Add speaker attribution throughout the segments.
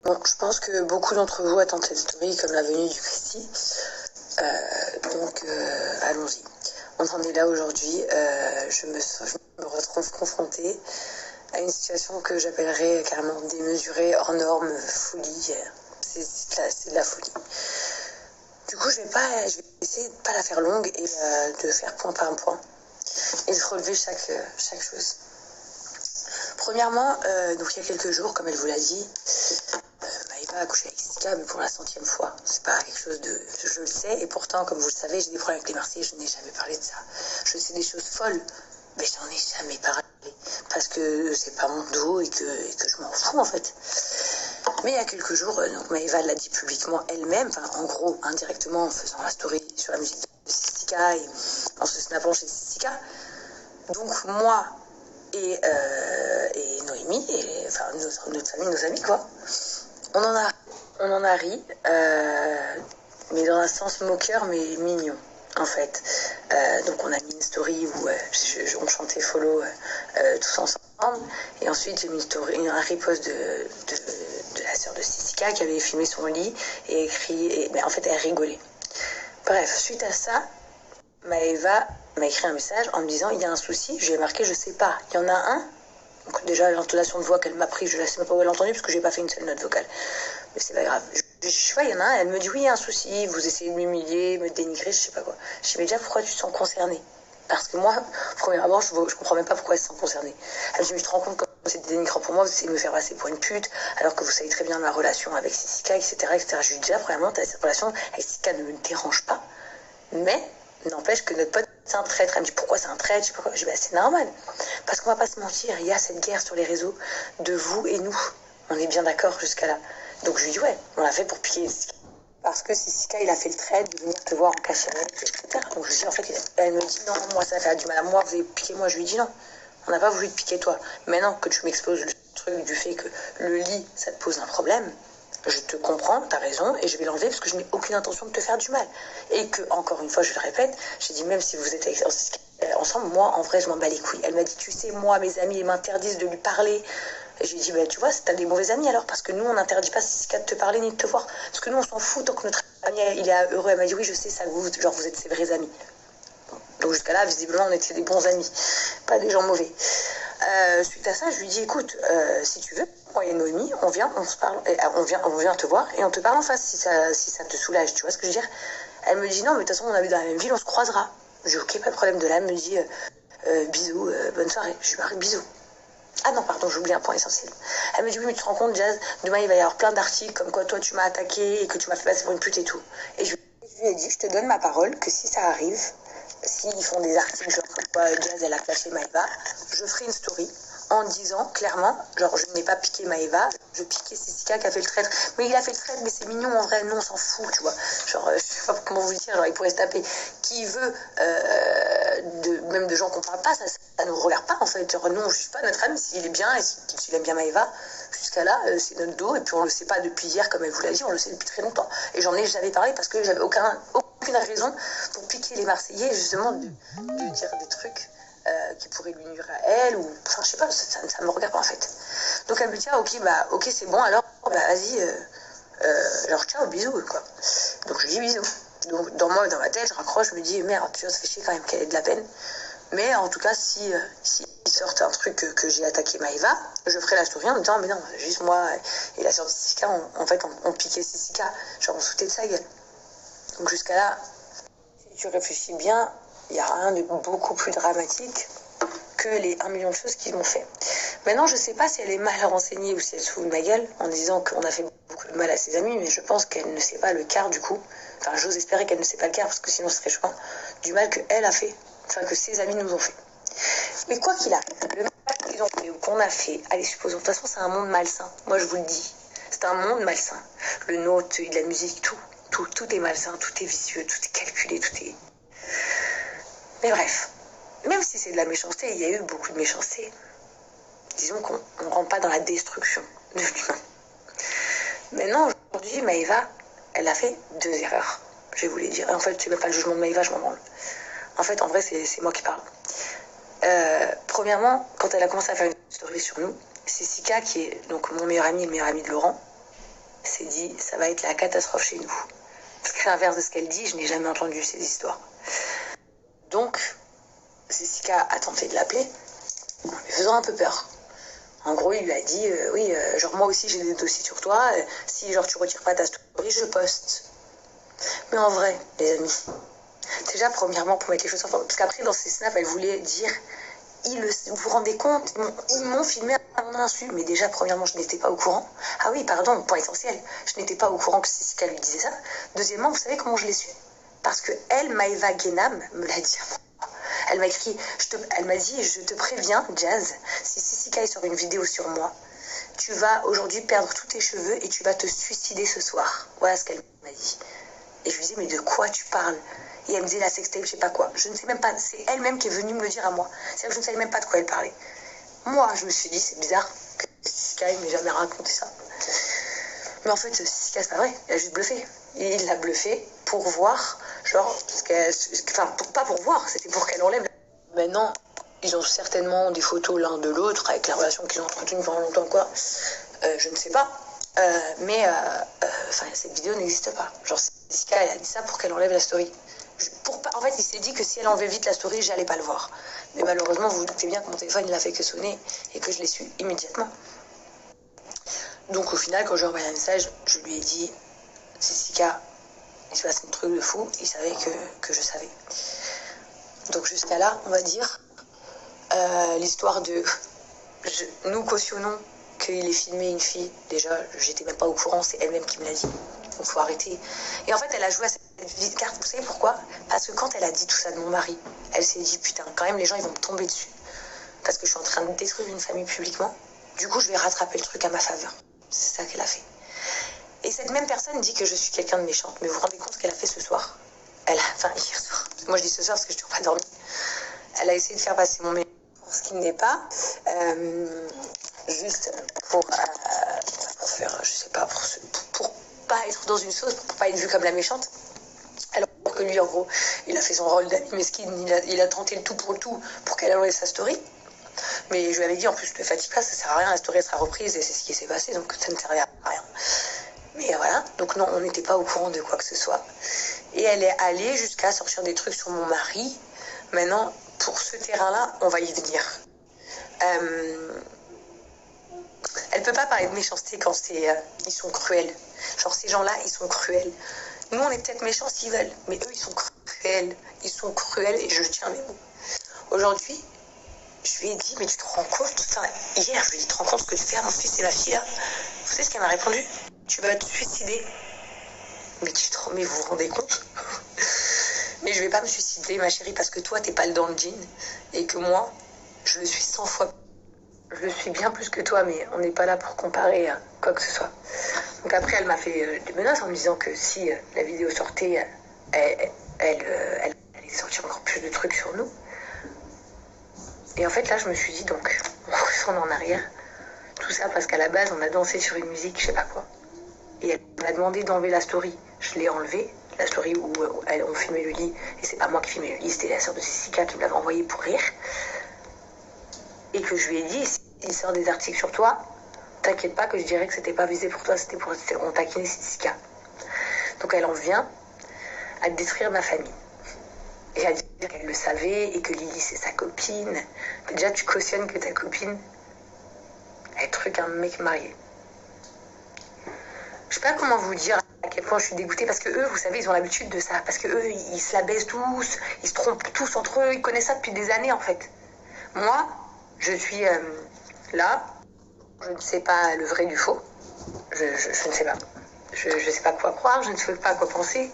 Speaker 1: Bon, je pense que beaucoup d'entre vous attendent cette story comme la venue du Christi. Allons-y. On en est là aujourd'hui. Je me retrouve confrontée à une situation que j'appellerais carrément démesurée, hors norme, folie. C'est de la folie. Du coup, je vais essayer de ne pas la faire longue et de faire point par point et de relever chaque chose. Premièrement, donc il y a quelques jours, comme elle vous l'a dit, Maëva a couché avec Sika, mais pour la 100e fois. C'est pas quelque chose de... Je le sais, et pourtant, comme vous le savez, j'ai des problèmes avec les Marseillais, je n'ai jamais parlé de ça. Je sais des choses folles, mais j'en ai jamais parlé. Parce que c'est pas mon dos et que je m'en fous, en fait. Mais il y a quelques jours, donc Maëva l'a dit publiquement elle-même, enfin, en gros, indirectement, en faisant la story sur la musique de Sika et en se snappant chez Sika. Donc, moi et Noémie, et, enfin, notre famille, nos amis, quoi. On en a ri, mais dans un sens moqueur, mais mignon, en fait. Donc on a mis une story où on chantait follow tous ensemble, et ensuite j'ai mis un repost de la sœur de Sissika qui avait filmé son lit et écrit, mais en fait elle rigolait. Bref, suite à ça, Maëva m'a écrit un message en me disant il y a un souci, je lui ai marqué je sais pas, il y en a un. Donc déjà, l'intonation de voix qu'elle m'a pris, je ne sais même pas où elle a entendu parce que j'ai pas fait une seule note vocale. Mais c'est pas grave. Je sais pas, il y en a un, elle me dit oui, il y a un souci, vous essayez de m'humilier, me dénigrer, je sais pas quoi. Je dis mais déjà, pourquoi tu te sens concernée? Parce que moi, premier abord, je comprends même pas pourquoi elle se sent concernée. Elle me dit, mais tu te rends compte que c'est dénigrant pour moi, vous essayez de me faire passer pour une pute, alors que vous savez très bien ma relation avec Sissika, etc., etc. Je lui dis déjà, premièrement, cette relation avec Sissika ne me dérange pas, mais n'empêche que notre pote, c'est un traître. Elle me dit pourquoi c'est un traître, je sais pas quoi. Je dis bah, c'est normal. Parce qu'on va pas se mentir, il y a cette guerre sur les réseaux de vous et nous. On est bien d'accord jusqu'à là. Donc je lui dis ouais, on l'a fait pour piquer. Parce que Sissika, il a fait le trade de venir te voir en cachette, etc. Donc je lui dis en fait, elle me dit non, moi ça fait du mal à moi, vous avez piqué moi. Je lui dis non, on n'a pas voulu te piquer toi. Maintenant que tu m'exposes le truc du fait que le lit, ça te pose un problème, je te comprends, t'as raison, et je vais l'enlever parce que je n'ai aucune intention de te faire du mal. Et que, encore une fois, je le répète, j'ai dit, même si vous êtes ensemble, moi, en vrai, je m'en bats les couilles. Elle m'a dit, tu sais, moi, mes amis, ils m'interdisent de lui parler. Et je lui ai dit, bah, tu vois, t'as des mauvais amis alors, parce que nous, on n'interdit pas Sissika de te parler ni de te voir. Parce que nous, on s'en fout tant que notre ami, il est heureux. Elle m'a dit, oui, je sais, ça, genre, vous êtes ses vrais amis. Donc jusqu'à là, visiblement, on était des bons amis, pas des gens mauvais. Suite à ça, je lui dis, écoute, si tu veux, moi et Noémie, on vient, on se parle, on vient te voir et on te parle en face si ça te soulage, tu vois ce que je veux dire? Elle me dit, non, mais de toute façon, on habite dans la même ville, on se croisera. Je dis, ok, pas de problème de là. Elle me dit, bisous, bonne soirée. Je lui dis, bisous. Ah non, pardon, j'oublie un point essentiel. Elle me dit, oui, mais tu te rends compte, Jazz, demain, il va y avoir plein d'articles comme quoi toi, tu m'as attaqué et que tu m'as fait passer pour une pute et tout. Et je lui ai dit, je te donne ma parole que si ça arrive, s'ils font des articles genre comme quoi Jazz elle a clashé Maëva, je ferai une story en disant clairement, genre je n'ai pas piqué Maëva, je piquais Sissika qui a fait le traître. Mais il a fait le traître, mais c'est mignon en vrai, nous on s'en fout, tu vois. Genre, je sais pas comment vous le dire, genre il pourrait se taper qui veut, même de gens qu'on parle pas, ça nous regarde pas en fait. Genre nous on juge pas notre ami s'il est bien et s'il aime bien Maëva. Jusqu'à là, c'est notre dos et puis on le sait pas depuis hier comme elle vous l'a dit, on le sait depuis très longtemps. Et j'en ai jamais parlé parce que j'avais aucune raison pour piquer les Marseillais justement de dire des trucs qui pourraient lui nuire à elle ou enfin je sais pas, ça me regarde pas en fait. Donc elle me dit ah, ok c'est bon alors bah vas-y alors ciao bisous quoi. Donc je dis bisous. Donc dans ma tête je raccroche, je me dis merde tu vois ça fait chier quand même qu'elle ait de la peine. Mais en tout cas si ils sortent un truc que j'ai attaqué Maëva, je ferai la story en me disant mais non juste moi et la sœur de Sissika en fait on piquait Sissika, genre on se foutait de sa gueule. Donc jusqu'à là, si tu réfléchis bien, il n'y a rien de beaucoup plus dramatique que les 1 million de choses qu'ils m'ont fait. Maintenant, je ne sais pas si elle est mal renseignée ou si elle se fout de ma gueule en disant qu'on a fait beaucoup de mal à ses amis, mais je pense qu'elle ne sait pas le quart du coup. Enfin, j'ose espérer qu'elle ne sait pas le quart parce que sinon ce serait choquant. Du mal qu'elle a fait, enfin que ses amis nous ont fait. Mais quoi qu'il arrive, le mal qu'ils ont fait ou qu'on a fait, allez, supposons, de toute façon, c'est un monde malsain. Moi, je vous le dis. C'est un monde malsain. Le nôtre, la musique, tout est malsain, tout est vicieux, tout est calculé, tout est... Mais bref, même si c'est de la méchanceté, il y a eu beaucoup de méchanceté. Disons qu'on ne rentre pas dans la destruction de l'humain. Maintenant, aujourd'hui, Maëva, elle a fait 2 erreurs. Je vais vous les dire. En fait, c'est même pas le jugement de Maëva, je m'en branle. En fait, en vrai, c'est moi qui parle. Premièrement, quand elle a commencé à faire une story sur nous, c'est Sika qui est donc mon meilleur ami et le meilleur ami de Laurent. s'est dit, ça va être la catastrophe chez nous. Parce qu'à l'inverse de ce qu'elle dit, je n'ai jamais entendu ces histoires. Donc, Jessica a tenté de l'appeler, en lui faisant un peu peur. En gros, il lui a dit, oui, genre moi aussi j'ai des dossiers sur toi, si genre tu retires pas ta story, je poste. Mais en vrai, les amis, déjà premièrement pour mettre les choses en forme, parce qu'après dans ses snaps, elle voulait dire, vous vous rendez compte, ils m'ont filmé à mon insu, mais déjà premièrement, je n'étais pas au courant. Ah oui, pardon, point essentiel, je n'étais pas au courant que Jessica lui disait ça. Deuxièmement, vous savez comment je l'ai su? Parce que elle, Maëva Guénam, me l'a dit à moi. Elle m'a écrit, elle m'a dit, je te préviens, Jazz, si Jessica sort une vidéo sur moi, tu vas aujourd'hui perdre tous tes cheveux et tu vas te suicider ce soir. Voilà ce qu'elle m'a dit. Et je lui disais, mais de quoi tu parles? Et elle me disait la sextape, je sais pas quoi. Je ne sais même pas, c'est elle-même qui est venue me le dire à moi. C'est-à-dire que je ne savais même pas de quoi elle parlait. Moi, je me suis dit, c'est bizarre que Jessica m'ait jamais raconté ça. Mais en fait, Jessica, c'est pas vrai. Elle a juste bluffé. Et il l'a bluffé pour voir, genre, pas pour voir, c'était pour qu'elle enlève. Maintenant, ils ont certainement des photos l'un de l'autre avec la relation qu'ils ont entretenue pendant longtemps, quoi. Je ne sais pas. Mais cette vidéo n'existe pas. Genre, Jessica, elle a dit ça pour qu'elle enlève la story. En fait, il s'est dit que si elle enlevait vite la story, j'allais pas le voir. Mais malheureusement, vous vous doutez bien que mon téléphone, il a fait que sonner et que je l'ai su immédiatement. Donc au final, quand j'ai envoyé un message, je lui ai dit, Jessica, il se passe un truc de fou. Il savait que je savais. Donc jusqu'à là, on va dire, l'histoire de... nous cautionnons qu'il ait filmé une fille. Déjà, j'étais même pas au courant, c'est elle-même qui me l'a dit. Donc faut arrêter. Et en fait, elle a joué à cette carte, vous savez pourquoi? Parce que quand elle a dit tout ça de mon mari, elle s'est dit, putain, quand même, les gens, ils vont me tomber dessus. Parce que je suis en train de détruire une famille publiquement. Du coup, je vais rattraper le truc à ma faveur. C'est ça qu'elle a fait. Et cette même personne dit que je suis quelqu'un de méchante. Mais vous vous rendez compte ce qu'elle a fait ce soir? Hier soir. Moi, je dis ce soir parce que je n'ai pas dormi. Elle a essayé de faire passer mon message pour ce qui n'est pas. Juste pour faire, je sais pas, pour pas être dans une sauce, pour pas être vu comme la méchante. Alors que lui, en gros, il a fait son rôle d'ami mesquine, il a tenté le tout pour qu'elle enlève sa story. Mais je lui avais dit, en plus, ne fatigue pas, ça sert à rien, la story sera reprise et c'est ce qui s'est passé, donc ça ne servait à rien. Mais voilà, donc non, on n'était pas au courant de quoi que ce soit. Et elle est allée jusqu'à sortir des trucs sur mon mari. Maintenant, pour ce terrain-là, on va y venir. Elle peut pas parler de méchanceté quand ils sont cruels. Genre, ces gens-là, ils sont cruels. Nous, on est peut-être méchants s'ils veulent, mais eux, ils sont cruels. Ils sont cruels et je tiens mes mots. Aujourd'hui, je lui ai dit, mais tu te rends compte, hier, je lui ai dit, tu te rends compte ce que tu fais à mon fils et ma fille là? Vous savez ce qu'elle m'a répondu? Tu vas te suicider. Mais vous vous rendez compte? Mais je vais pas me suicider, ma chérie, parce que toi, t'es pas dans le jean. Et que moi, je le suis 100 fois. Je le suis bien plus que toi, mais on n'est pas là pour comparer quoi que ce soit. Donc après, elle m'a fait des menaces en me disant que si la vidéo sortait, elle allait sortir encore plus de trucs sur nous. Et en fait, là, je me suis dit, donc, on retourne en arrière. Tout ça parce qu'à la base, on a dansé sur une musique, je sais pas quoi. Et elle m'a demandé d'enlever la story. Je l'ai enlevée, la story où on filmait le lit. Et c'est pas moi qui filmais le lit, c'était la sœur de Jessica qui me l'avait envoyé pour rire. Et que je lui ai dit, s'il sort des articles sur toi, t'inquiète pas que je dirais que c'était pas visé pour toi, c'était pour on taquiner Jessica. Donc elle en vient à détruire ma famille. Et à dire qu'elle le savait et que Lily c'est sa copine. Déjà tu cautionnes que ta copine est truc un mec marié. Je sais pas comment vous dire à quel point je suis dégoûtée parce que eux, vous savez, ils ont l'habitude de ça. Parce que eux, ils se la baissent tous, ils se trompent tous entre eux, ils connaissent ça depuis des années en fait. Moi, je suis là, je ne sais pas le vrai du faux. Je ne sais pas. Je ne sais pas quoi croire, je ne sais pas quoi penser.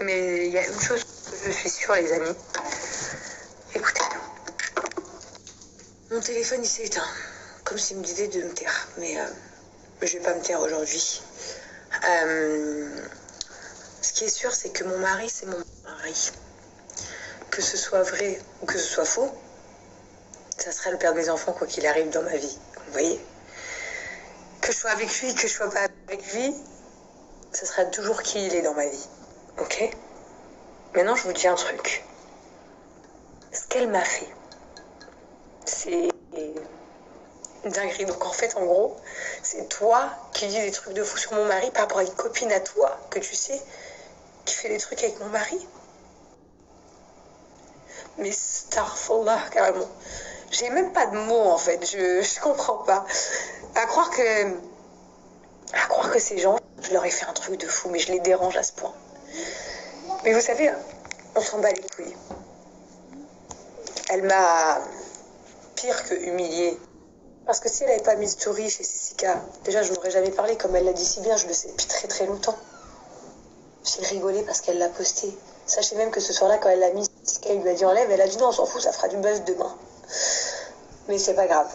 Speaker 1: Mais il y a une chose que je suis sûre, les amis. Écoutez. Mon téléphone, il s'est éteint. Comme s'il me disait de me taire. Mais je vais pas me taire aujourd'hui. Ce qui est sûr, c'est que mon mari, c'est mon mari. Que ce soit vrai ou que ce soit faux, ça sera le père de mes enfants, quoi qu'il arrive dans ma vie. Vous voyez? Que je sois avec lui, que je sois pas avec lui, ça sera toujours qui il est dans ma vie. Ok? Maintenant, je vous dis un truc. Ce qu'elle m'a fait, c'est une dinguerie. Donc en fait, en gros, c'est toi qui dis des trucs de fou sur mon mari par rapport à une copine à toi, que tu sais, qui fait des trucs avec mon mari. Mais starfallah, carrément. J'ai même pas de mots en fait, je comprends pas. À croire que ces gens, je leur ai fait un truc de fou, mais je les dérange à ce point. Mais vous savez, on s'en bat les couilles. Elle m'a pire que humiliée. Parce que si elle n'avait pas mis de story chez Cécica, déjà je n'aurais jamais parlé, comme elle l'a dit si bien, je le sais depuis très très longtemps. J'ai rigolé parce qu'elle l'a posté. Sachez même que ce soir-là, quand elle l'a mis, Cécica lui a dit enlève, elle a dit non, on s'en fout, ça fera du buzz demain. Mais c'est pas grave.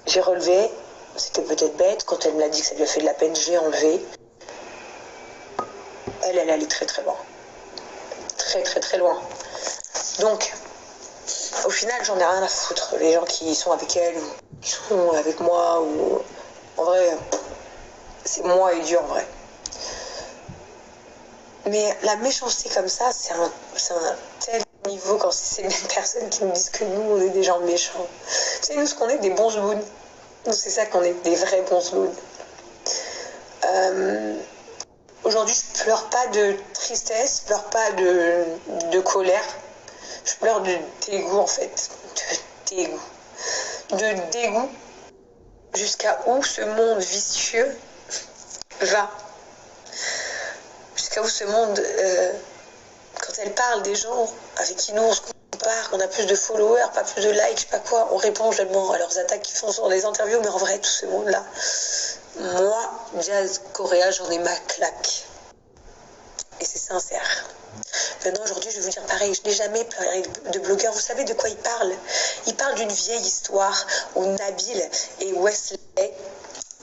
Speaker 1: J'ai relevé, c'était peut-être bête, quand elle me l'a dit que ça lui a fait de la peine, j'ai enlevé. Elle allait très très loin. Très très très loin. Donc, au final, j'en ai rien à foutre. Les gens qui sont avec elle, ou qui sont avec moi, ou... En vrai, c'est moi et Dieu en vrai. Mais la méchanceté comme ça, c'est un tel niveau quand c'est ces mêmes personnes qui nous disent que nous, on est des gens méchants. Tu sais, nous, ce qu'on est, des bons zlouns. Nous, c'est ça qu'on est, des vrais bons zlouns. Aujourd'hui, je pleure pas de tristesse, je pleure pas de colère. Je pleure de dégoût, en fait. De dégoût. De dégoût jusqu'à où ce monde vicieux va. Jusqu'à où ce monde, quand elle parle des gens avec qui nous on se compare, qu'on a plus de followers, pas plus de likes, je sais pas quoi, on répond seulement à leurs attaques qu'ils font sur les interviews, mais en vrai, tout ce monde-là, moi, Jazz Correa, j'en ai ma claque. Et c'est sincère. Maintenant, aujourd'hui, je vais vous dire pareil, je n'ai jamais parlé de blogueur. Vous savez de quoi il parle? Il parle d'une vieille histoire où Nabil et Wesley